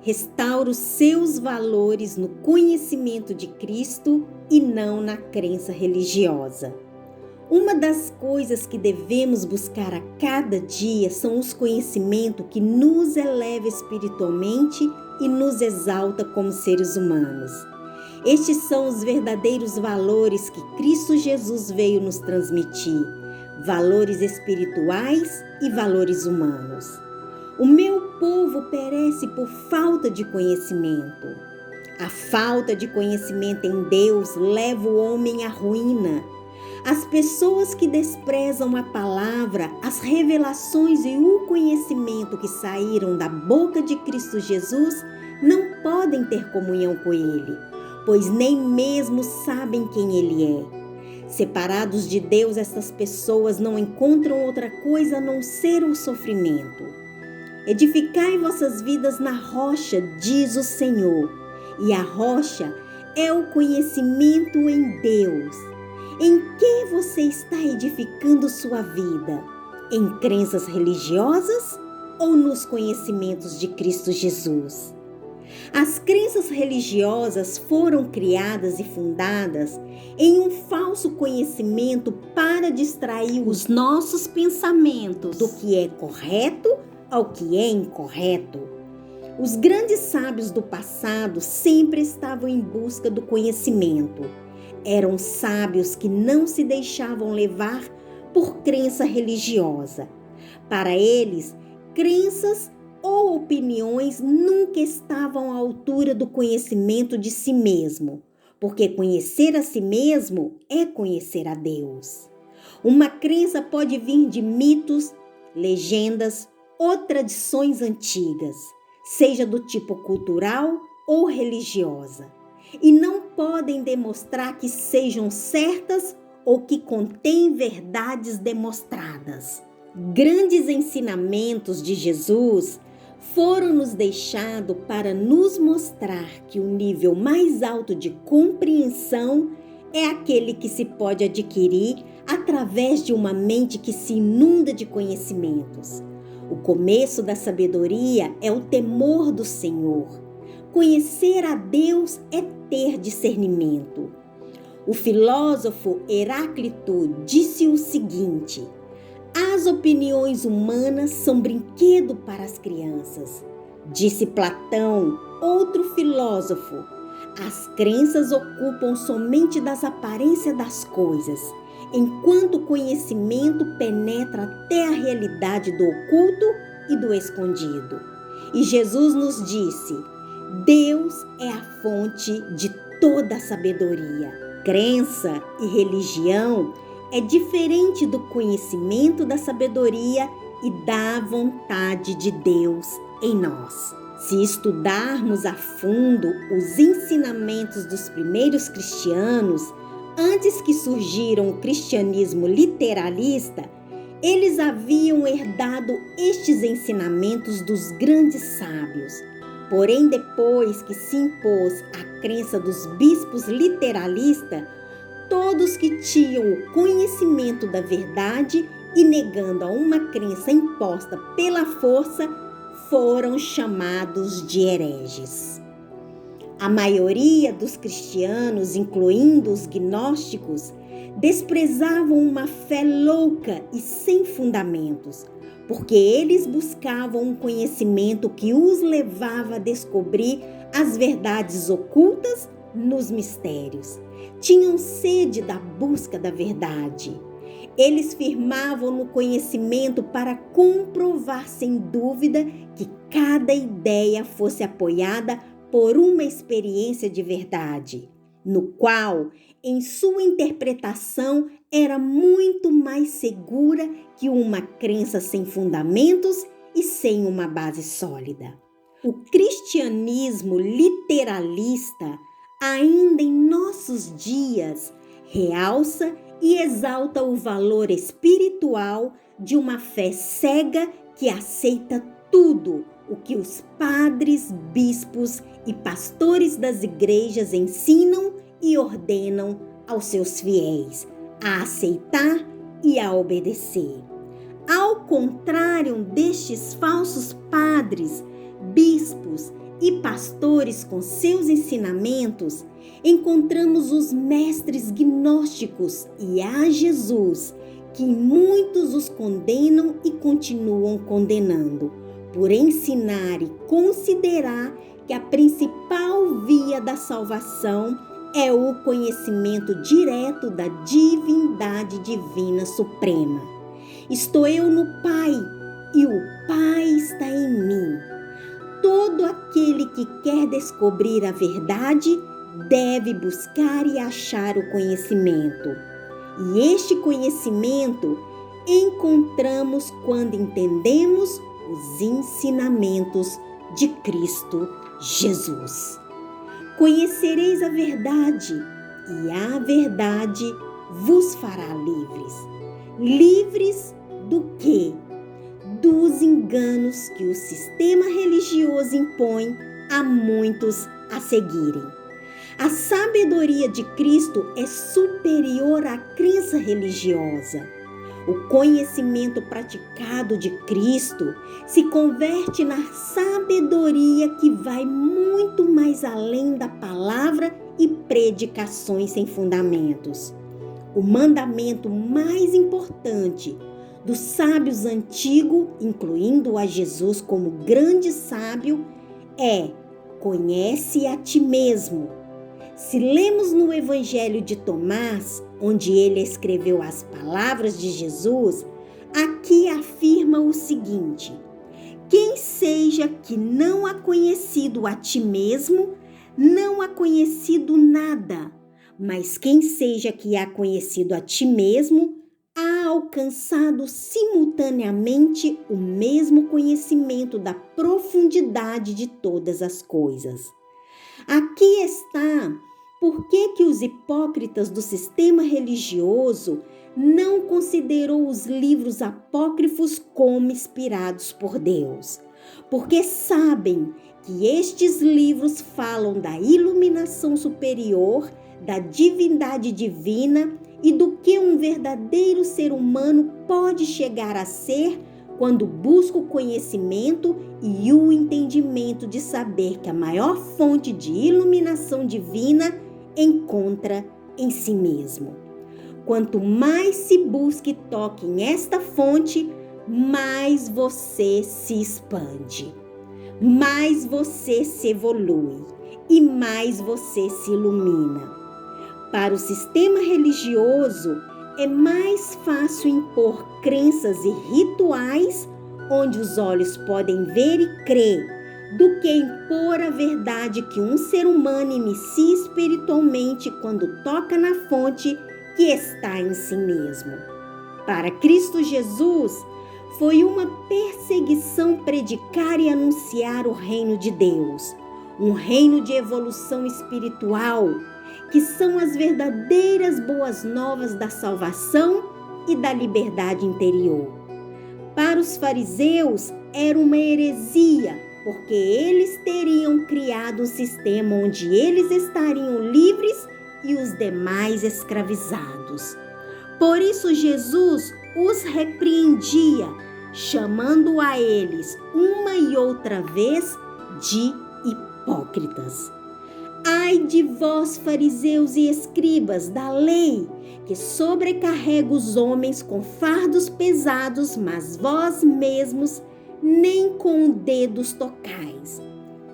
restaura os seus valores no conhecimento de Cristo e não na crença religiosa. Uma das coisas que devemos buscar a cada dia são os conhecimentos que nos eleva espiritualmente e nos exalta como seres humanos. Estes são os verdadeiros valores que Cristo Jesus veio nos transmitir, valores espirituais e valores humanos. O meu povo perece por falta de conhecimento. A falta de conhecimento em Deus leva o homem à ruína. As pessoas que desprezam a palavra, as revelações e o conhecimento que saíram da boca de Cristo Jesus não podem ter comunhão com Ele, pois nem mesmo sabem quem Ele é. Separados de Deus, essas pessoas não encontram outra coisa a não ser o sofrimento. Edificai vossas vidas na rocha, diz o Senhor, e a rocha é o conhecimento em Deus. Em que você está edificando sua vida? Em crenças religiosas ou nos conhecimentos de Cristo Jesus? As crenças religiosas foram criadas e fundadas em um falso conhecimento para distrair os nossos pensamentos do que é correto ao que é incorreto. Os grandes sábios do passado sempre estavam em busca do conhecimento. Eram sábios que não se deixavam levar por crença religiosa. Para eles, crenças ou opiniões nunca estavam à altura do conhecimento de si mesmo, porque conhecer a si mesmo é conhecer a Deus. Uma crença pode vir de mitos, legendas ou tradições antigas, seja do tipo cultural ou religiosa, e não podem demonstrar que sejam certas ou que contêm verdades demonstradas. Grandes ensinamentos de Jesus foram nos deixados para nos mostrar que o nível mais alto de compreensão é aquele que se pode adquirir através de uma mente que se inunda de conhecimentos. O começo da sabedoria é o temor do Senhor. Conhecer a Deus é ter discernimento. O filósofo Heráclito disse o seguinte: as opiniões humanas são brinquedo para as crianças. Disse Platão, outro filósofo: as crenças ocupam somente das aparências das coisas, enquanto o conhecimento penetra até a realidade do oculto e do escondido. E Jesus nos disse: Deus é a fonte de toda a sabedoria. Crença e religião é diferente do conhecimento da sabedoria e da vontade de Deus em nós. Se estudarmos a fundo os ensinamentos dos primeiros cristianos, antes que surgiram o cristianismo literalista, eles haviam herdado estes ensinamentos dos grandes sábios. Porém, depois que se impôs a crença dos bispos literalistas, todos que tinham o conhecimento da verdade e negando a uma crença imposta pela força, foram chamados de hereges. A maioria dos cristianos, incluindo os gnósticos, desprezavam uma fé louca e sem fundamentos, porque eles buscavam um conhecimento que os levava a descobrir as verdades ocultas nos mistérios. Tinham sede da busca da verdade. Eles firmavam no conhecimento para comprovar sem dúvida que cada ideia fosse apoiada por uma experiência de verdade, no qual, em sua interpretação, era muito mais segura que uma crença sem fundamentos e sem uma base sólida. O cristianismo literalista, ainda em nossos dias, realça e exalta o valor espiritual de uma fé cega que aceita tudo o que os padres, bispos e pastores das igrejas ensinam e ordenam aos seus fiéis a aceitar e a obedecer. Ao contrário destes falsos padres, bispos e pastores com seus ensinamentos, encontramos os mestres gnósticos e a Jesus, que muitos os condenam e continuam condenando, por ensinar e considerar que a principal via da salvação é o conhecimento direto da divindade divina suprema. Estou eu no Pai e o Pai está em mim. Todo aquele que quer descobrir a verdade deve buscar e achar o conhecimento. E este conhecimento encontramos quando entendemos os ensinamentos de Cristo Jesus. Conhecereis a verdade, e a verdade vos fará livres. Livres do quê? Dos enganos que o sistema religioso impõe a muitos a seguirem. A sabedoria de Cristo é superior à crença religiosa. O conhecimento praticado de Cristo se converte na sabedoria que vai muito mais além da palavra e predicações sem fundamentos. O mandamento mais importante dos sábios antigos, incluindo a Jesus como grande sábio, é: conhece a ti mesmo. Se lemos no Evangelho de Tomás, onde ele escreveu as palavras de Jesus, aqui afirma o seguinte: quem seja que não ha conhecido a ti mesmo, não ha conhecido nada, mas quem seja que ha conhecido a ti mesmo, há alcançado simultaneamente o mesmo conhecimento da profundidade de todas as coisas. Aqui está por que os hipócritas do sistema religioso não considerou os livros apócrifos como inspirados por Deus. Porque sabem que estes livros falam da iluminação superior, da divindade divina e do que um verdadeiro ser humano pode chegar a ser quando busca o conhecimento e o entendimento de saber que a maior fonte de iluminação divina encontra em si mesmo. Quanto mais se busca e toque em esta fonte, mais você se expande, mais você se evolui e mais você se ilumina. Para o sistema religioso, é mais fácil impor crenças e rituais onde os olhos podem ver e crer, do que impor a verdade que um ser humano inicia espiritualmente quando toca na fonte que está em si mesmo. Para Cristo Jesus, foi uma perseguição predicar e anunciar o reino de Deus, um reino de evolução espiritual, que são as verdadeiras boas novas da salvação e da liberdade interior. Para os fariseus, era uma heresia, porque eles teriam criado um sistema onde eles estariam livres e os demais escravizados. Por isso Jesus os repreendia, chamando a eles uma e outra vez de hipócritas. Ai de vós, fariseus e escribas da lei, que sobrecarrega os homens com fardos pesados, mas vós mesmos nem com o dedo os tocais.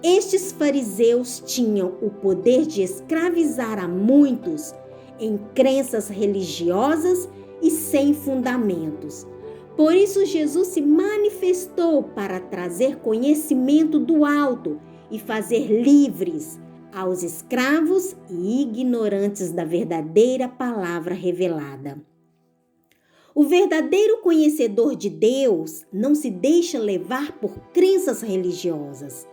Estes fariseus tinham o poder de escravizar a muitos em crenças religiosas e sem fundamentos. Por isso Jesus se manifestou para trazer conhecimento do alto e fazer livres aos escravos e ignorantes da verdadeira palavra revelada. O verdadeiro conhecedor de Deus não se deixa levar por crenças religiosas.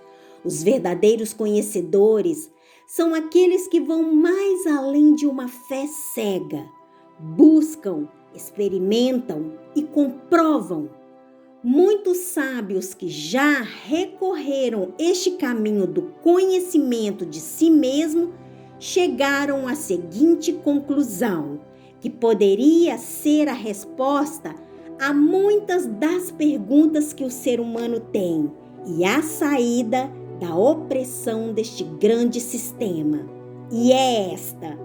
Os verdadeiros conhecedores são aqueles que vão mais além de uma fé cega. Buscam, experimentam e comprovam. Muitos sábios que já recorreram este caminho do conhecimento de si mesmo chegaram à seguinte conclusão, que poderia ser a resposta a muitas das perguntas que o ser humano tem e a saída da opressão deste grande sistema. E é esta: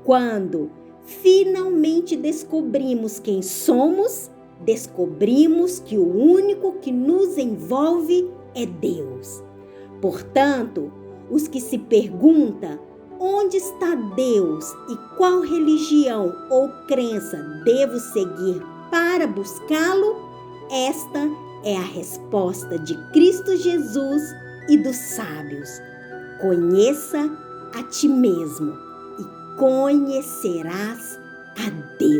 quando finalmente descobrimos quem somos, descobrimos que o único que nos envolve é Deus. Portanto, os que se perguntam onde está Deus e qual religião ou crença devo seguir para buscá-lo, esta é a resposta de Cristo Jesus e dos sábios. Conheça a ti mesmo e conhecerás a Deus.